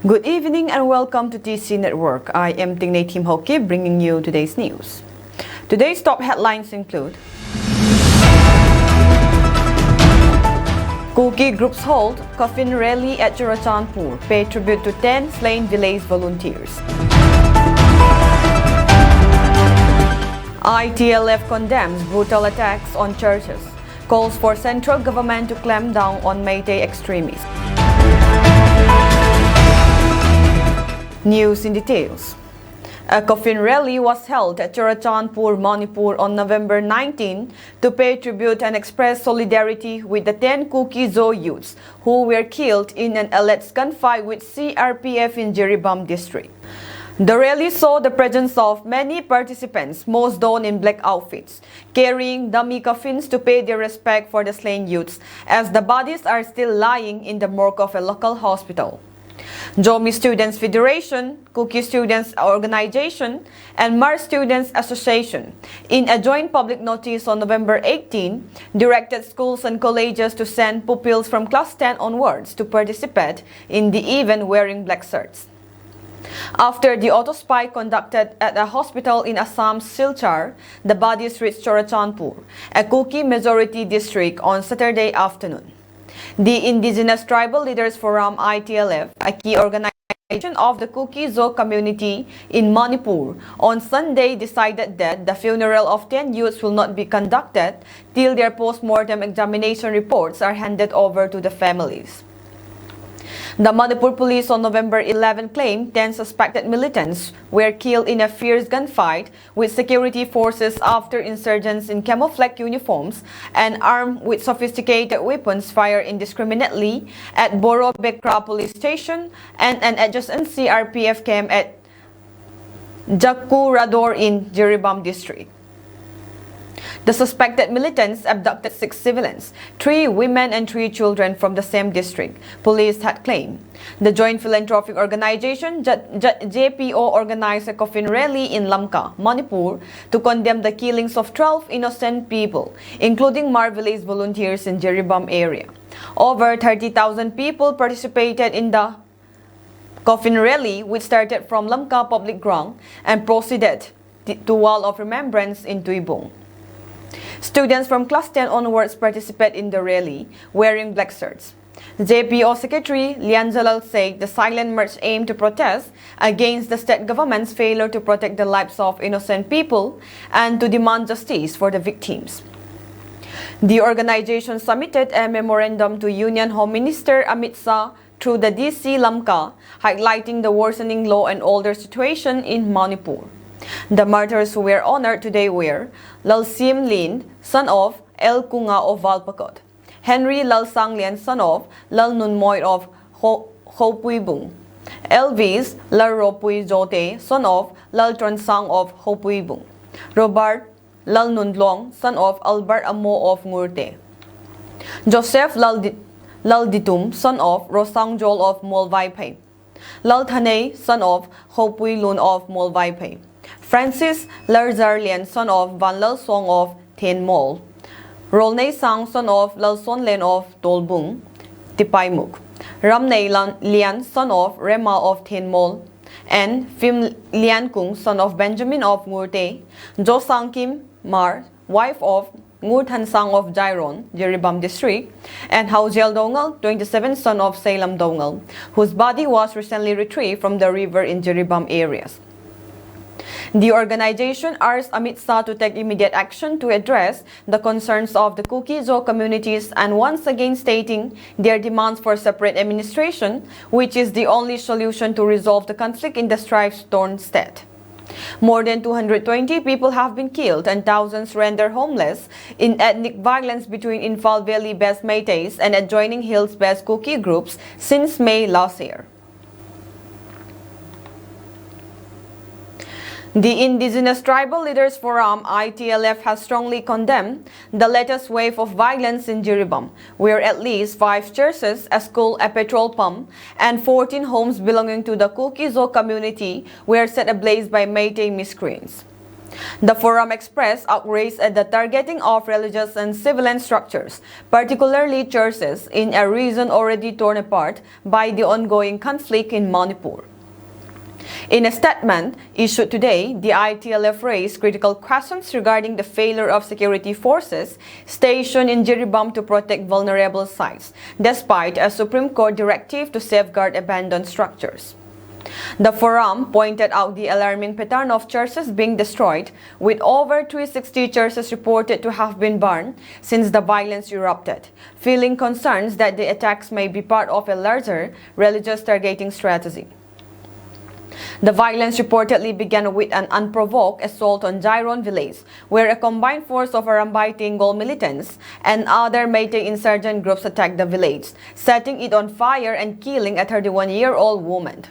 Good evening and welcome to TC Network. I am Tingnay Tim Hoki bringing you today's news. Today's top headlines include Kuki groups hold coffin rally at Churachandpur, pay tribute to 10 slain village volunteers. ITLF condemns brutal attacks on churches, calls for central government to clamp down on Meitei extremists. News in details. A coffin rally was held at Churachandpur, Manipur on November 19 to pay tribute and express solidarity with the 10 Kuki Zo youths who were killed in an alleged gunfight with CRPF in Jiribam district. The rally saw the presence of many participants, most donned in black outfits, carrying dummy coffins to pay their respect for the slain youths, as the bodies are still lying in the morgue of a local hospital. Jomi Students Federation, Kuki Students Organization, and Mar Students Association, in a joint public notice on November 18, directed schools and colleges to send pupils from class 10 onwards to participate in the event wearing black shirts. After the auto-spy conducted at a hospital in Assam's Silchar, the bodies reached Churachandpur, a Kuki majority district, on Saturday afternoon. The Indigenous Tribal Leaders Forum ITLF, a key organization of the Kuki Zo community in Manipur, on Sunday decided that the funeral of 10 youths will not be conducted till their post-mortem examination reports are handed over to the families. The Manipur police on November 11 claimed 10 suspected militants were killed in a fierce gunfight with security forces after insurgents in camouflage uniforms and armed with sophisticated weapons fired indiscriminately at Boro Bekra police station and an adjacent CRPF camp at Jakkurador in Jiribam district. The suspected militants abducted 6 civilians, 3 women and 3 children from the same district, police had claimed. The joint philanthropic organization JPO organized a coffin rally in Lamka, Manipur, to condemn the killings of 12 innocent people, including Mar village volunteers in Jiribam area. Over 30,000 people participated in the coffin rally, which started from Lamka public ground and proceeded to Wall of Remembrance in Tuibong. Students from class 10 onwards participate in the rally, wearing black shirts. JPO Secretary Lian Jalal said the silent march aimed to protest against the state government's failure to protect the lives of innocent people and to demand justice for the victims. The organization submitted a memorandum to Union Home Minister Amit Shah through the DC Lamka, highlighting the worsening law and order situation in Manipur. The martyrs who were honored today were Lalsim Lin, son of El Kunga of Valpakot; Henry Lalsang Lian, son of Lal Nunmoy of Hopuibung; Elvis Lal Ropui Jote, son of Lal Tronsang of Hopuibung; Robert Lal Nundlong, son of Albert Amo of Ngurte; Joseph Lal Ditum, son of Rosang Jol of Molvaipe; Lal Thanei, son of Hopui Lun of Molvaipe; Francis Larzarlian, son of Van Lal Song of Tien Mol; Rolnei Sang, son of Lal Son Len of Tolbung, Tipaimuk; Ramnei Lian, son of Rema of Tien Mol; and Phim Lian Kung, son of Benjamin of Ngurte; Jo Sang Kim Mar, wife of Ngur Than Sang of Jairon, Jiribam district; and Haujiel Dongal, 27, son of Salem Dongal, whose body was recently retrieved from the river in Jiribam areas. The organization urged Amit Shah to take immediate action to address the concerns of the Kuki Zo communities and once again stating their demands for separate administration, which is the only solution to resolve the conflict in the strife-torn state. More than 220 people have been killed and thousands rendered homeless in ethnic violence between Infal Valley-based Meiteis and adjoining hills-based Kuki groups since May last year. The Indigenous Tribal Leaders Forum ITLF has strongly condemned the latest wave of violence in Jiribam, where at least 5 churches, a school, a petrol pump, and 14 homes belonging to the Kuki Zo community were set ablaze by Meitei miscreants. The forum expressed outrage at the targeting of religious and civilian structures, particularly churches, in a region already torn apart by the ongoing conflict in Manipur. In a statement issued today, the ITLF raised critical questions regarding the failure of security forces stationed in Jiribam to protect vulnerable sites, despite a Supreme Court directive to safeguard abandoned structures. The forum pointed out the alarming pattern of churches being destroyed, with over 360 churches reported to have been burned since the violence erupted, feeling concerns that the attacks may be part of a larger religious targeting strategy. The violence reportedly began with an unprovoked assault on Jairon village, where a combined force of Arambay Tinggol militants and other Meitei insurgent groups attacked the village, setting it on fire and killing a 31-year-old woman.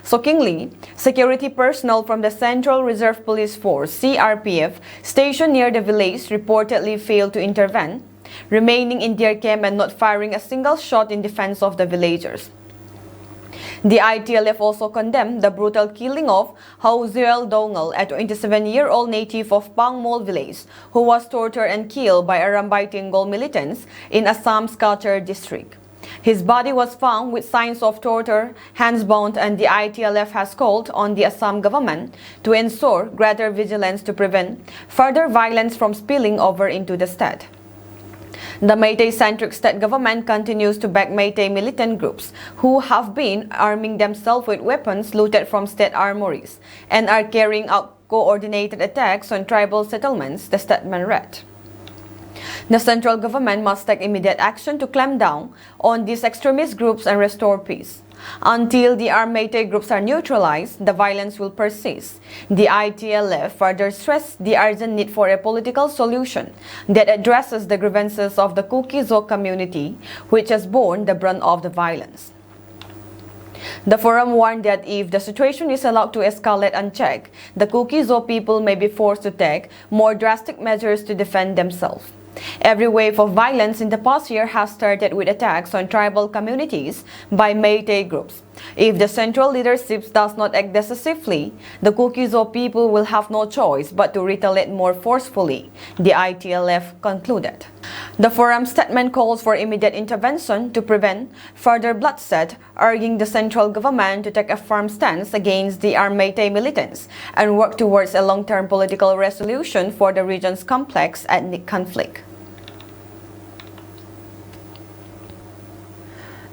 Shockingly, security personnel from the Central Reserve Police Force (CRPF) stationed near the village reportedly failed to intervene, remaining in their camp and not firing a single shot in defense of the villagers. The ITLF also condemned the brutal killing of Hauzuel Dongal, a 27-year-old native of Pangmol village, who was tortured and killed by Arambay Tinggol militants in Assam's Kalchar district. His body was found with signs of torture, hands bound, and the ITLF has called on the Assam government to ensure greater vigilance to prevent further violence from spilling over into the state. The Meitei-centric state government continues to back Meitei militant groups who have been arming themselves with weapons looted from state armories and are carrying out coordinated attacks on tribal settlements, the statement read. The central government must take immediate action to clamp down on these extremist groups and restore peace. Until the armed Meitei groups are neutralized, the violence will persist. The ITLF further stressed the urgent need for a political solution that addresses the grievances of the Kuki-Zo community, which has borne the brunt of the violence. The forum warned that if the situation is allowed to escalate unchecked, the Kuki-Zo people may be forced to take more drastic measures to defend themselves. Every wave of violence in the past year has started with attacks on tribal communities by Meitei groups. If the central leadership does not act decisively, the Kuki-Zo people will have no choice but to retaliate more forcefully, the ITLF concluded. The forum statement calls for immediate intervention to prevent further bloodshed, urging the central government to take a firm stance against the armed Meitei militants and work towards a long-term political resolution for the region's complex ethnic conflict.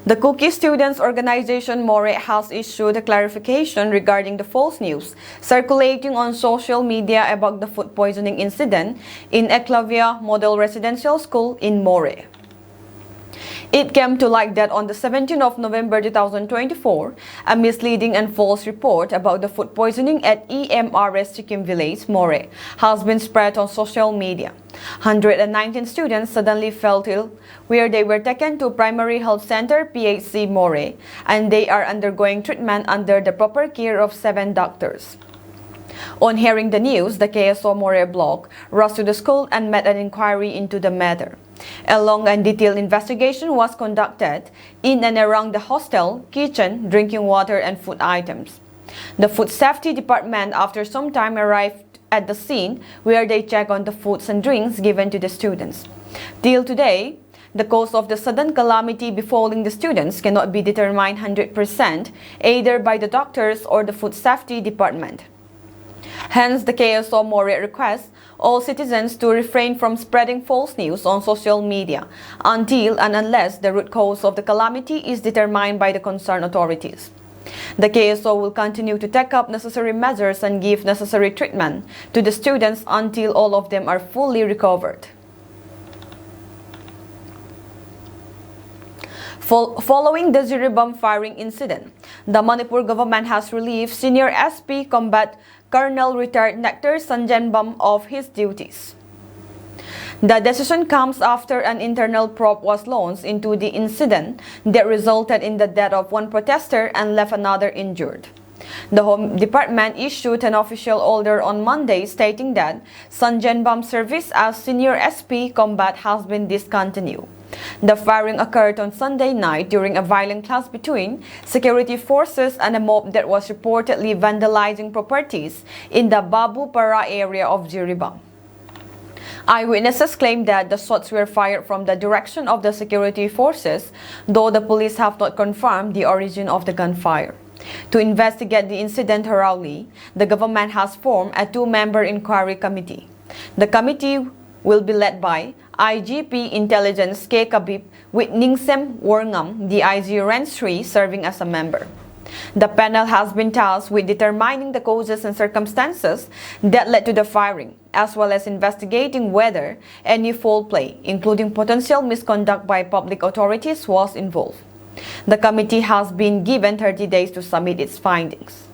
The Kuki Students Organization More has issued a clarification regarding the false news circulating on social media about the food poisoning incident in Eklavya Model Residential School in More. It came to light that on the 17th of November 2024, a misleading and false report about the food poisoning at EMRS Sikkim Village, More, has been spread on social media. 119 students suddenly fell ill, where they were taken to Primary Health Center PHC More, and they are undergoing treatment under the proper care of 7 doctors. On hearing the news, the KSO More block rushed to the school and made an inquiry into the matter. A long and detailed investigation was conducted in and around the hostel, kitchen, drinking water, and food items. The Food Safety Department, after some time, arrived at the scene where they checked on the foods and drinks given to the students. Till today, the cause of the sudden calamity befalling the students cannot be determined 100% either by the doctors or the Food Safety Department. Hence, the KSO More requests all citizens to refrain from spreading false news on social media until and unless the root cause of the calamity is determined by the concerned authorities. The KSO will continue to take up necessary measures and give necessary treatment to the students until all of them are fully recovered. Following the Jiribam firing incident, the Manipur government has relieved Senior SP Combat Colonel retired Nectar Sanjanbam of his duties. The decision comes after an internal probe was launched into the incident that resulted in the death of one protester and left another injured. The Home Department issued an official order on Monday stating that Jiribam's service as Senior SP Combat has been discontinued. The firing occurred on Sunday night during a violent clash between security forces and a mob that was reportedly vandalizing properties in the Babu Para area of Jiribam. Eyewitnesses claimed that the shots were fired from the direction of the security forces, though the police have not confirmed the origin of the gunfire. To investigate the incident thoroughly, the government has formed a two-member inquiry committee. The committee will be led by IGP Intelligence K. Kabib with Ningsem Worngam, the IG Rank 3, serving as a member. The panel has been tasked with determining the causes and circumstances that led to the firing, as well as investigating whether any foul play, including potential misconduct by public authorities, was involved. The committee has been given 30 days to submit its findings.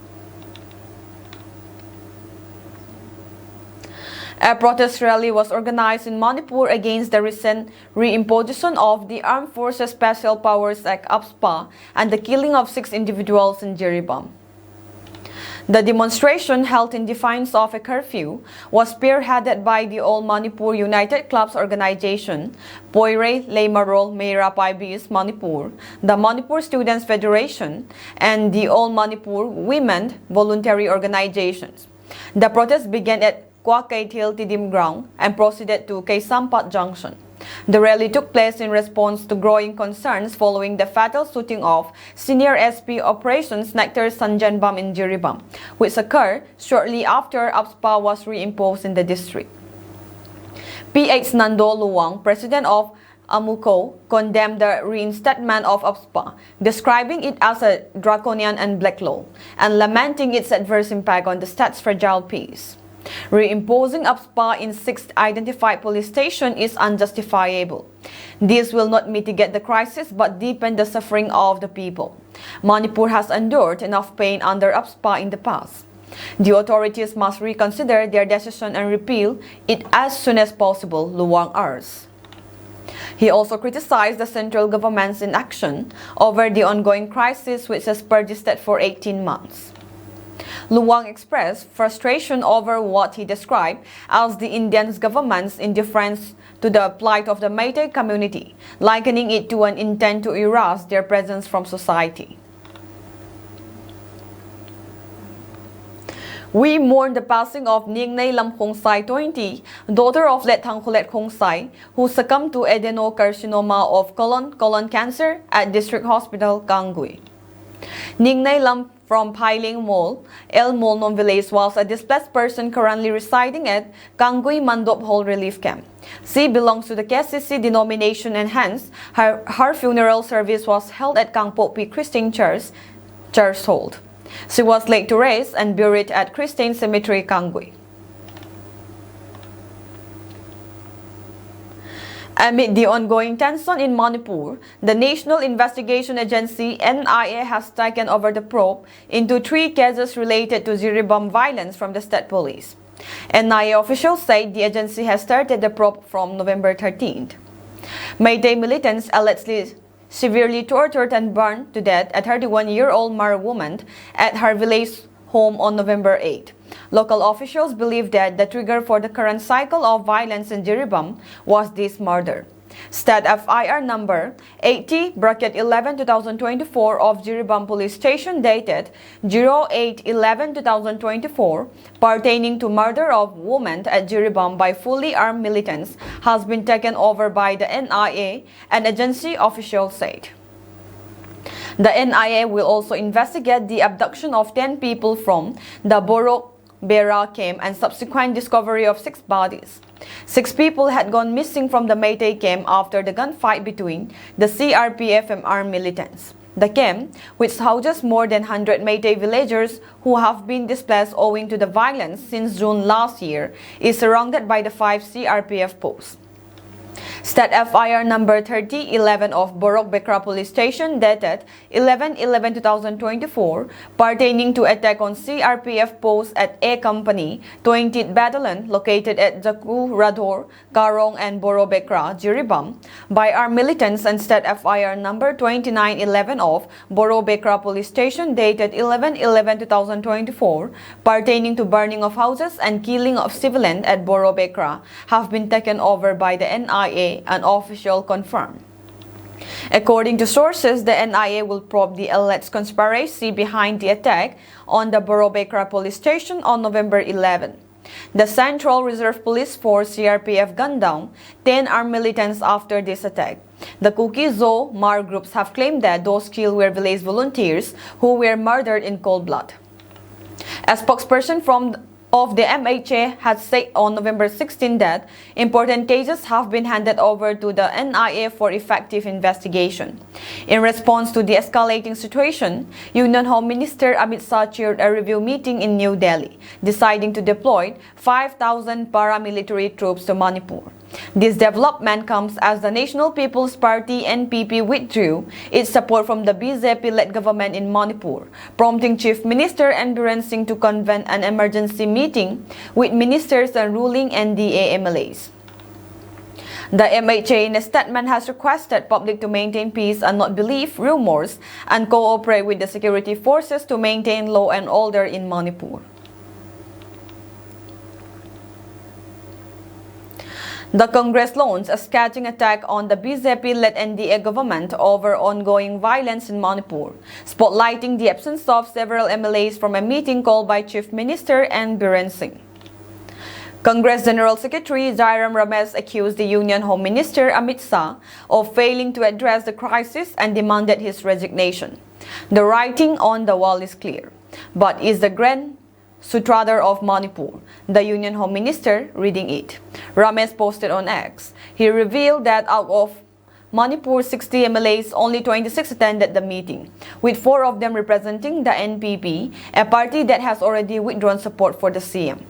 A protest rally was organized in Manipur against the recent reimposition of the Armed Forces Special Powers Act (AFSPA) and the killing of 6 individuals in Jiribam. The demonstration, held in defiance of a curfew, was spearheaded by the All Manipur United Clubs Organization, Poire Leimarol Meira Paibis Manipur, the Manipur Students Federation, and the All Manipur Women Voluntary Organizations. The protest began at Kwakait Hill Tidim Ground and proceeded to Kaisampat Junction. The rally took place in response to growing concerns following the fatal shooting of Senior SP Operations Nectar Jiribam in Jiribam, which occurred shortly after AFSPA was reimposed in the district. PH Nando Luwang, president of AMUCO, condemned the reinstatement of AFSPA, describing it as a draconian and black law, and lamenting its adverse impact on the state's fragile peace. Reimposing AFSPA in 6 identified police stations is unjustifiable. This will not mitigate the crisis but deepen the suffering of the people. Manipur has endured enough pain under AFSPA in the past. The authorities must reconsider their decision and repeal it as soon as possible, Luwang urged. He also criticized the central government's inaction over the ongoing crisis, which has persisted for 18 months. Luwang expressed frustration over what he described as the Indian government's indifference to the plight of the Meitei community, likening it to an intent to erase their presence from society. We mourn the passing of Ningnay Lam Khongsai 20, daughter of Let Thangkhulet Khongsai, who succumbed to adenocarcinoma of colon cancer at District Hospital, Kangui. Ningnay Lam from Pailing Mall, El Molnon Village, was a displaced person currently residing at Kangui Mandop Hall Relief Camp. She belongs to the KCC denomination and hence her funeral service was held at Kangpopi Christian Church Hold. She was laid to rest and buried at Christian Cemetery, Kangui. Amid the ongoing tension in Manipur, the National Investigation Agency NIA has taken over the probe into 3 cases related to Jiribam violence from the state police. NIA officials said the agency has started the probe from November 13th. Meitei militants allegedly severely tortured and burned to death a 31-year-old Mar woman at her village home on November 8. Local officials believe that the trigger for the current cycle of violence in Jiribam was this murder. Stat FIR number 80/11/2024 of Jiribam Police Station dated 08/11/2024 pertaining to murder of woman at Jiribam by fully armed militants has been taken over by the NIA, an agency official said. The NIA will also investigate the abduction of 10 people from the Borok Bera camp and subsequent discovery of 6 bodies. 6 people had gone missing from the Meitei camp after the gunfight between the CRPF and armed militants. The camp, which houses more than 100 Meitei villagers who have been displaced owing to the violence since June last year, is surrounded by the 5 CRPF posts. FIR number 3011 of Borok Bekra Police Station dated 11/11/2024 pertaining to attack on CRPF post at A Company, 20th Battalion located at Jaku, Rador, Karong and Borok Bekra, Jiribam by armed militants, and FIR number 2911 of Borok Bekra Police Station dated 11/11/2024 pertaining to burning of houses and killing of civilians at Borok Bekra have been taken over by the NIA, an official confirmed. According to sources, the NIA will probe the alleged conspiracy behind the attack on the Borok Bekra police station on November 11. The Central Reserve Police Force CRPF gunned down 10 armed militants after this attack. The Kuki Zo Mar groups have claimed that those killed were village volunteers who were murdered in cold blood. A spokesperson of the MHA had said on November 16 that important cases have been handed over to the NIA for effective investigation. In response to the escalating situation, Union Home Minister Amit Shah chaired a review meeting in New Delhi, deciding to deploy 5,000 paramilitary troops to Manipur. This development comes as the National People's Party (NPP) withdrew its support from the BJP-led government in Manipur, prompting Chief Minister Biren Singh to convene an emergency meeting with ministers and ruling NDA MLAs. The MHA in a statement has requested public to maintain peace and not believe rumors and cooperate with the security forces to maintain law and order in Manipur. The Congress launched a scathing attack on the BJP-led NDA government over ongoing violence in Manipur, spotlighting the absence of several MLAs from a meeting called by Chief Minister Biren Singh. Congress General Secretary Jiribam Ramesh accused the Union Home Minister Amit Shah of failing to address the crisis and demanded his resignation. The writing on the wall is clear, but is the Grand Sutradhar of Manipur, the Union Home Minister, reading it. Ramesh posted on X. He revealed that out of Manipur's 60 MLAs, only 26 attended the meeting, with 4 of them representing the NPP, a party that has already withdrawn support for the CM.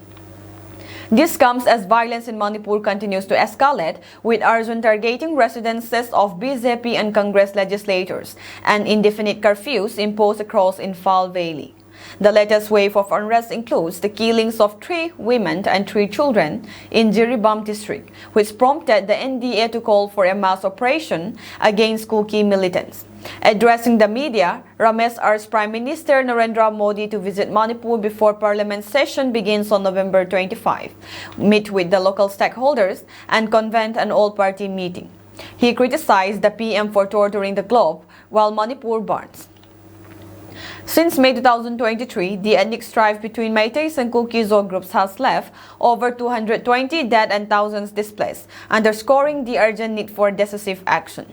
This comes as violence in Manipur continues to escalate, with arson targeting residences of BJP and Congress legislators, and indefinite curfews imposed across Imphal Valley. The latest wave of unrest includes the killings of 3 women and 3 children in Jiribam district, which prompted the NDA to call for a mass operation against Kuki militants. Addressing the media, Ramesh urged Prime Minister Narendra Modi to visit Manipur before Parliament session begins on November 25, meet with the local stakeholders, and convene an all-party meeting. He criticized the PM for torturing the globe while Manipur burns. Since May 2023, the ethnic strife between Meiteis and Kuki Zo groups has left over 220 dead and thousands displaced, underscoring the urgent need for decisive action.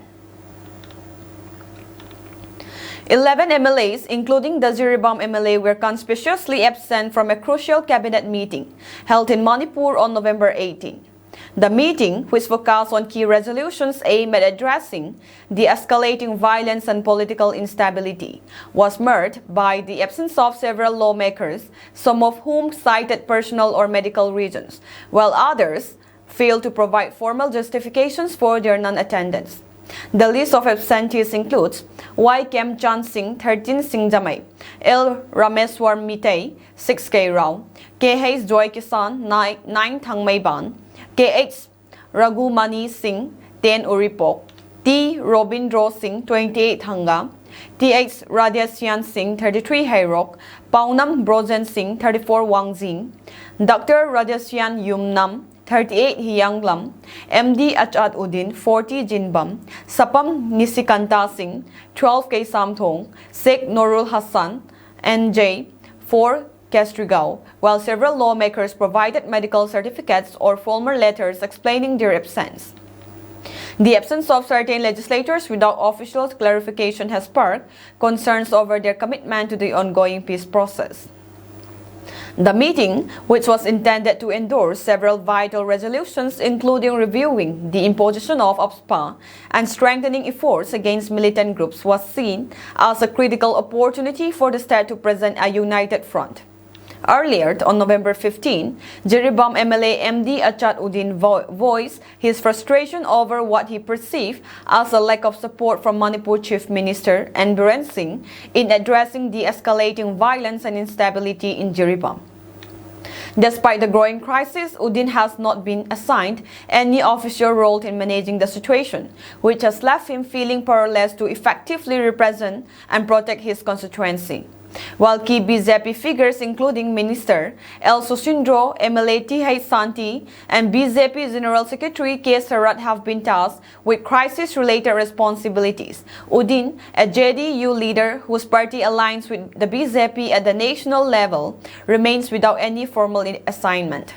11 MLAs, including the Jiribam MLA, were conspicuously absent from a crucial cabinet meeting held in Manipur on November 18. The meeting, which focused on key resolutions aimed at addressing the escalating violence and political instability, was marred by the absence of several lawmakers, some of whom cited personal or medical reasons, while others failed to provide formal justifications for their non-attendance. The list of absentees includes Y. Kem Chan Singh, 13 Singh Jamai, L. Rameswar Mitei, 6 K Rao, K. Joy Kisan, 9 Thang Mai Ban, K.H. Raghumani Singh, 10 Uripok, T. Robindro Singh, 28 Hanga, T.H. Radhasyan Singh, 33 Hairok, Paunam Brojan Singh, 34 Wangjing, Dr. Radhasyan Yumnam, 38 Hyanglam, MD Achat Udin, 40 Jinbam, Sapam Nisikanta Singh, 12 K Samthong, Sheikh Norul Hassan, NJ, 4 Kestrigao, while several lawmakers provided medical certificates or formal letters explaining their absence. The absence of certain legislators without official clarification has sparked concerns over their commitment to the ongoing peace process. The meeting, which was intended to endorse several vital resolutions including reviewing the imposition of OPSPA and strengthening efforts against militant groups, was seen as a critical opportunity for the state to present a united front. Earlier, on November 15, Jiribam MLA MD Achad Uddin voiced his frustration over what he perceived as a lack of support from Manipur Chief Minister N. Biren Singh in addressing the escalating violence and instability in Jiribam. Despite the growing crisis, Uddin has not been assigned any official role in managing the situation, which has left him feeling powerless to effectively represent and protect his constituency. While key BJP figures including Minister L. Susindro, MLA T. Santi, and BJP General Secretary K. Sarat have been tasked with crisis-related responsibilities, Uddin, a JDU leader whose party aligns with the BJP at the national level, remains without any formal assignment.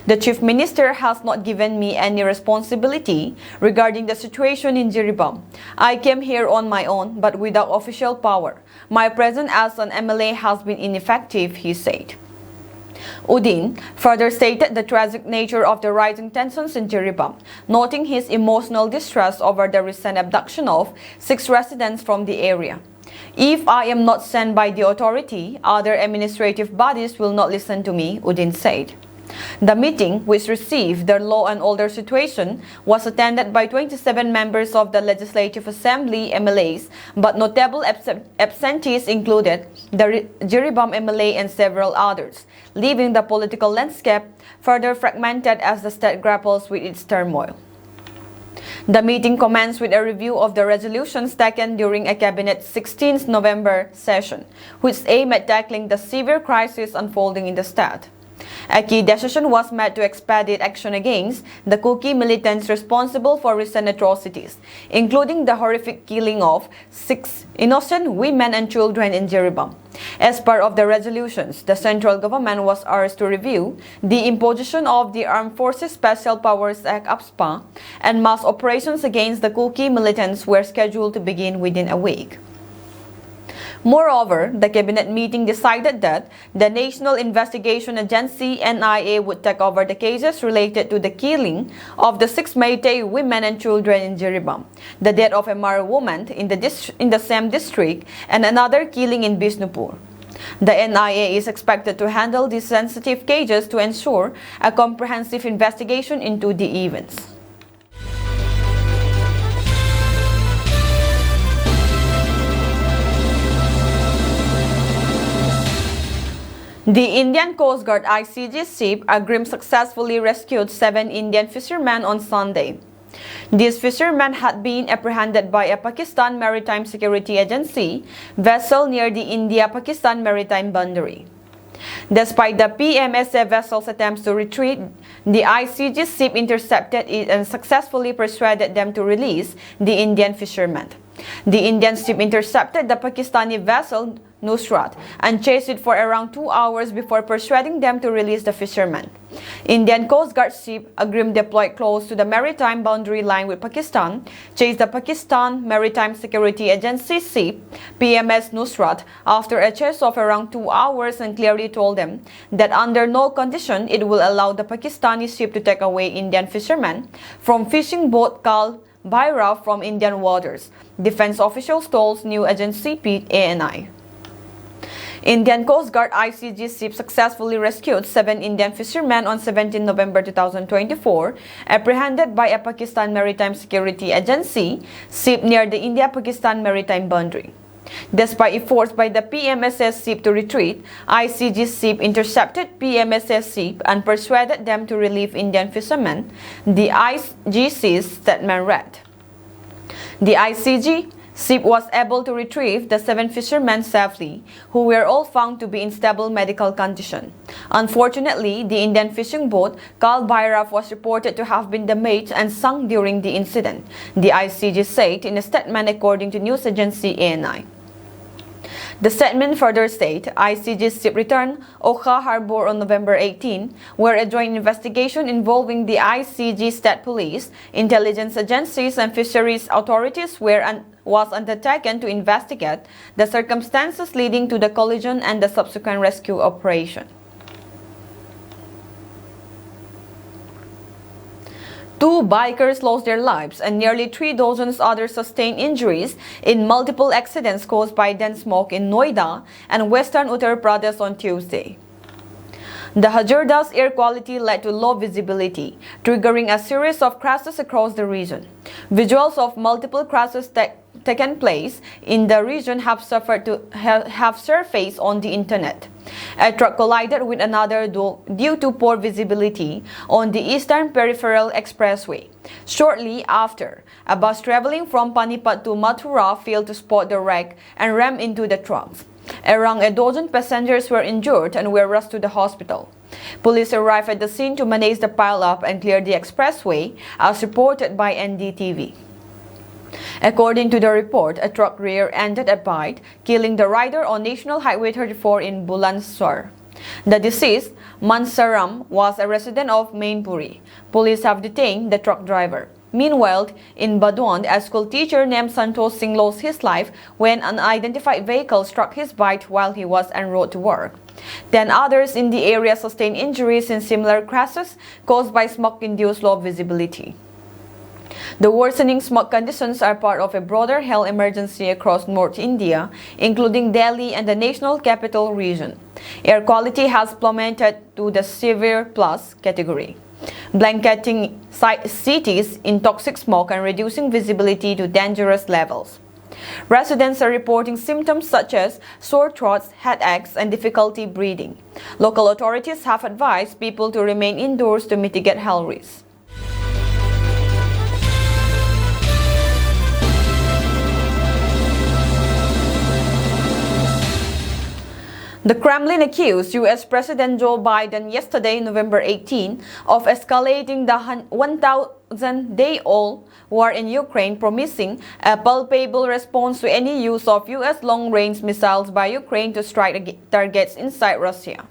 The Chief Minister has not given me any responsibility regarding the situation in Jiribam. I came here on my own, but without official power. My presence as an MLA has been ineffective, he said. Uddin further stated the tragic nature of the rising tensions in Jiribam, noting his emotional distress over the recent abduction of 6 residents from the area. If I am not sent by the authority, other administrative bodies will not listen to me, Uddin said. The meeting, which received the law and order situation, was attended by 27 members of the Legislative Assembly MLAs, but notable absentees included the Jiribam MLA and several others, leaving the political landscape further fragmented as the state grapples with its turmoil. The meeting commenced with a review of the resolutions taken during a Cabinet 16th November session, which aimed at tackling the severe crisis unfolding in the state. A key decision was made to expedite action against the Kuki militants responsible for recent atrocities, including the horrific killing of 6 innocent women and children in Jiribam. As part of the resolutions, the central government was urged to review the imposition of the Armed Forces Special Powers Act (AFSPA), and mass operations against the Kuki militants were scheduled to begin within a week. Moreover, the cabinet meeting decided that the National Investigation Agency (NIA) would take over the cases related to the killing of the 6 Meitei women and children in Jiribam, the death of a Mara woman in the same district, and another killing in Bisnupur. The NIA is expected to handle these sensitive cases to ensure a comprehensive investigation into the events. The Indian Coast Guard ICG ship Agrim successfully rescued 7 Indian fishermen on Sunday. These fishermen had been apprehended by a Pakistan Maritime Security Agency vessel near the India-Pakistan maritime boundary. Despite the PMSA vessel's attempts to retreat, the ICG ship intercepted it and successfully persuaded them to release the Indian fishermen. The Indian ship intercepted the Pakistani vessel Nusrat and chased it for around 2 hours before persuading them to release the fishermen. Indian Coast Guard ship Agrim deployed close to the maritime boundary line with Pakistan, chased the Pakistan Maritime Security Agency ship PMS Nusrat after a chase of around 2 hours and clearly told them that under no condition it will allow the Pakistani ship to take away Indian fishermen from fishing boat called Bhaira from Indian waters, defense officials told news agency ANI. Indian Coast Guard ICG ship successfully rescued 7 Indian fishermen on 17 November 2024, apprehended by a Pakistan Maritime Security Agency ship near the India-Pakistan maritime boundary. Despite efforts by the PMSS ship to retreat, ICG ship intercepted PMSS ship and persuaded them to relieve Indian fishermen, the ICG's statement read. The ICG ship was able to retrieve the 7 fishermen safely, who were all found to be in stable medical condition. Unfortunately, the Indian fishing boat called Bhairaf was reported to have been damaged and sunk during the incident, the ICG said in a statement according to news agency ANI. The statement further stated, ICG ship returned Oka Harbor on November 18, where a joint investigation involving the ICG State Police, intelligence agencies and fisheries authorities was undertaken to investigate the circumstances leading to the collision and the subsequent rescue operation. 2 bikers lost their lives and nearly 3 dozen others sustained injuries in multiple accidents caused by dense smoke in Noida and western Uttar Pradesh on Tuesday. The hazardous air quality led to low visibility, triggering a series of crashes across the region. Visuals of multiple crashes taken place in the region have surfaced on the internet. A truck collided with another due to poor visibility on the Eastern Peripheral Expressway. Shortly after, a bus traveling from Panipat to Mathura failed to spot the wreck and rammed into the trucks. Around a dozen passengers were injured and were rushed to the hospital. Police arrived at the scene to manage the pile-up and clear the expressway, as reported by NDTV. According to the report, a truck rear-ended a bike, killing the rider on National Highway 34 in Bulandshahr. The deceased, Mansaram, was a resident of Manipur. Police have detained the truck driver. Meanwhile, in Badwan, a school teacher named Santosh Singh lost his life when an unidentified vehicle struck his bike while he was en route to work. 10 others in the area sustained injuries in similar crashes caused by smoke-induced low visibility. The worsening smog conditions are part of a broader health emergency across North India, including Delhi and the national capital region. Air quality has plummeted to the severe plus category, blanketing cities in toxic smoke and reducing visibility to dangerous levels. Residents are reporting symptoms such as sore throats, headaches, and difficulty breathing. Local authorities have advised people to remain indoors to mitigate health risks. The Kremlin accused U.S. President Joe Biden yesterday, November 18, of escalating the 1,000-day-old war in Ukraine, promising a palpable response to any use of U.S. long-range missiles by Ukraine to strike targets inside Russia.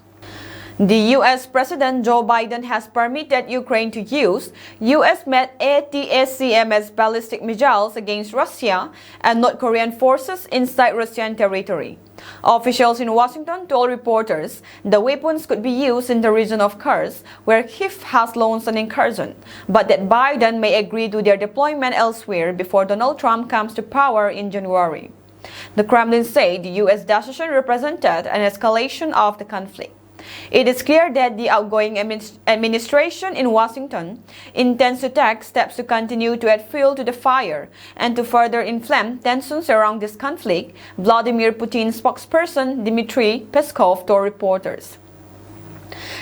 The U.S. President Joe Biden has permitted Ukraine to use U.S.-made ATACMS ballistic missiles against Russia and North Korean forces inside Russian territory. Officials in Washington told reporters the weapons could be used in the region of Kursk, where Kyiv has launched an incursion, but that Biden may agree to their deployment elsewhere before Donald Trump comes to power in January. The Kremlin said the U.S. decision represented an escalation of the conflict. It is clear that the outgoing administration in Washington intends to take steps to continue to add fuel to the fire and to further inflame tensions around this conflict, Vladimir Putin's spokesperson Dmitry Peskov told reporters.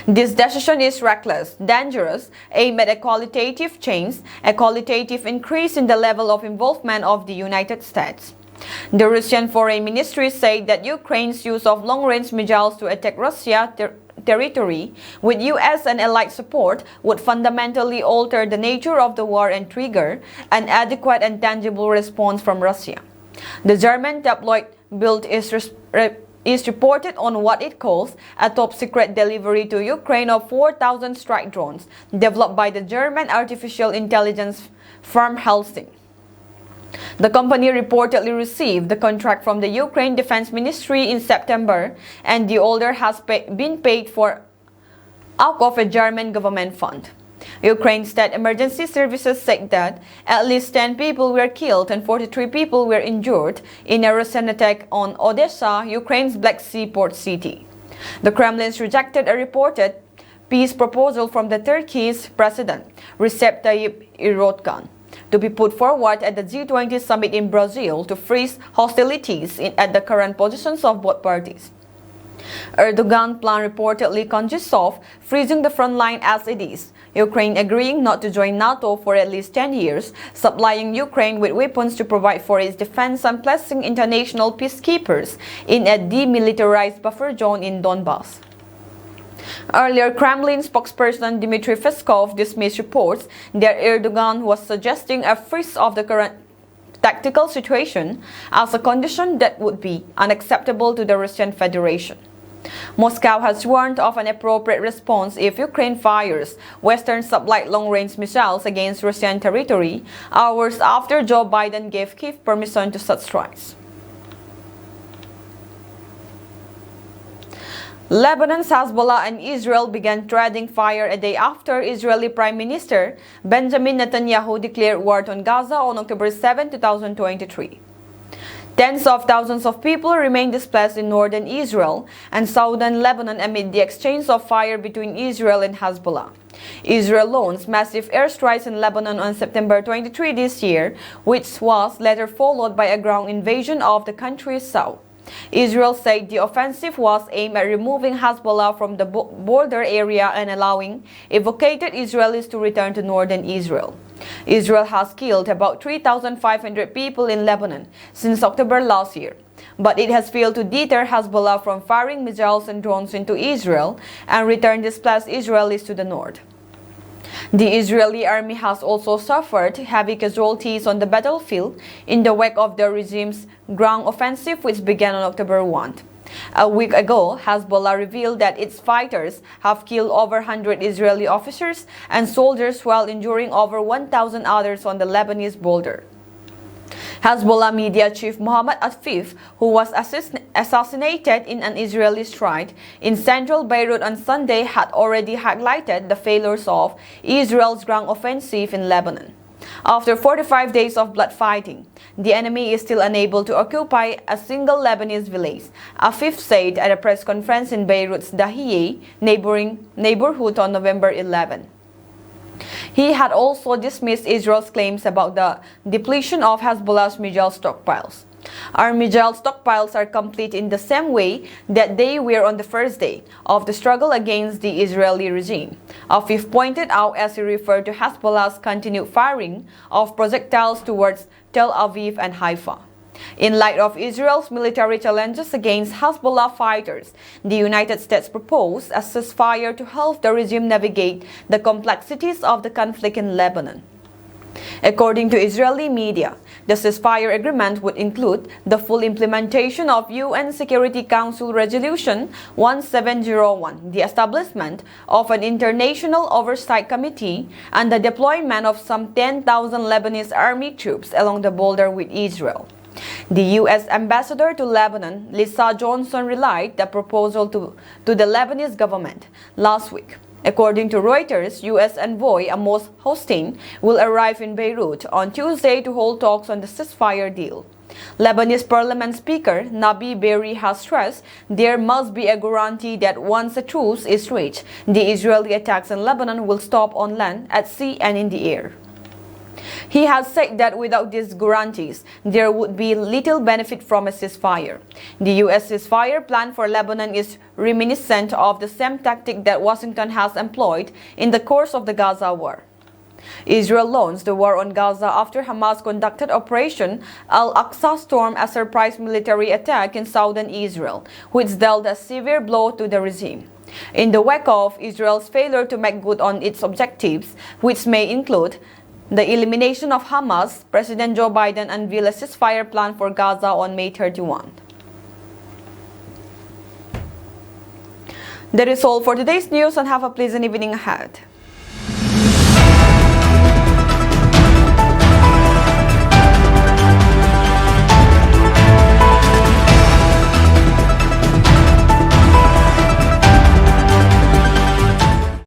This decision is reckless, dangerous, aimed at a qualitative change, a qualitative increase in the level of involvement of the United States. The Russian Foreign Ministry said that Ukraine's use of long-range missiles to attack Russia's territory with U.S. and allied support would fundamentally alter the nature of the war and trigger an adequate and tangible response from Russia. The German tabloid Bild is reported on what it calls a top-secret delivery to Ukraine of 4,000 strike drones developed by the German artificial intelligence firm Helsing. The company reportedly received the contract from the Ukraine Defense Ministry in September, and the order has been paid for out of a German government fund. Ukraine's State Emergency Services said that at least 10 people were killed and 43 people were injured in a Russian attack on Odessa, Ukraine's Black Sea port city. The Kremlin rejected a reported peace proposal from the Turkey's president, Recep Tayyip Erdogan, to be put forward at the G20 summit in Brazil to freeze hostilities at the current positions of both parties. Erdogan's plan reportedly consists of freezing the front line as it is, Ukraine agreeing not to join NATO for at least 10 years, supplying Ukraine with weapons to provide for its defense, and placing international peacekeepers in a demilitarized buffer zone in Donbass. Earlier, Kremlin spokesperson Dmitry Peskov dismissed reports that Erdogan was suggesting a freeze of the current tactical situation as a condition that would be unacceptable to the Russian Federation. Moscow has warned of an appropriate response if Ukraine fires Western-supplied long-range missiles against Russian territory, hours after Joe Biden gave Kyiv permission to such strikes. Lebanon's Hezbollah and Israel began treading fire a day after Israeli Prime Minister Benjamin Netanyahu declared war on Gaza on October 7, 2023. Tens of thousands of people remain displaced in northern Israel and southern Lebanon amid the exchange of fire between Israel and Hezbollah. Israel launched massive airstrikes in Lebanon on September 23 this year, which was later followed by a ground invasion of the country's south. Israel said the offensive was aimed at removing Hezbollah from the border area and allowing evacuated Israelis to return to northern Israel. Israel has killed about 3,500 people in Lebanon since October last year, but it has failed to deter Hezbollah from firing missiles and drones into Israel and return displaced Israelis to the north. The Israeli army has also suffered heavy casualties on the battlefield in the wake of the regime's ground offensive, which began on October 1. A week ago, Hezbollah revealed that its fighters have killed over 100 Israeli officers and soldiers while injuring over 1,000 others on the Lebanese border. Hezbollah media chief Mohammed Afif, who was assassinated in an Israeli strike in central Beirut on Sunday, had already highlighted the failures of Israel's ground offensive in Lebanon. After 45 days of blood fighting, the enemy is still unable to occupy a single Lebanese village, Afif said at a press conference in Beirut's Dahieh neighborhood on November 11. He had also dismissed Israel's claims about the depletion of Hezbollah's missile stockpiles. Our missile stockpiles are complete in the same way that they were on the first day of the struggle against the Israeli regime, Afif pointed out as he referred to Hezbollah's continued firing of projectiles towards Tel Aviv and Haifa. In light of Israel's military challenges against Hezbollah fighters, the United States proposed a ceasefire to help the regime navigate the complexities of the conflict in Lebanon. According to Israeli media, the ceasefire agreement would include the full implementation of UN Security Council Resolution 1701, the establishment of an international oversight committee, and the deployment of some 10,000 Lebanese army troops along the border with Israel. The U.S. ambassador to Lebanon, Lisa Johnson, relayed the proposal to the Lebanese government last week. According to Reuters, U.S. envoy Amos Hostein will arrive in Beirut on Tuesday to hold talks on the ceasefire deal. Lebanese parliament speaker Nabi Berri has stressed there must be a guarantee that once a truce is reached, the Israeli attacks in Lebanon will stop on land, at sea, and in the air. He has said that without these guarantees, there would be little benefit from a ceasefire. The U.S. ceasefire plan for Lebanon is reminiscent of the same tactic that Washington has employed in the course of the Gaza war. Israel launched the war on Gaza after Hamas conducted Operation Al-Aqsa Storm, a surprise military attack in southern Israel, which dealt a severe blow to the regime. In the wake of Israel's failure to make good on its objectives, which may include the elimination of Hamas, President Joe Biden unveiled a ceasefire plan for Gaza on May 31. That is all for today's news, and have a pleasant evening ahead.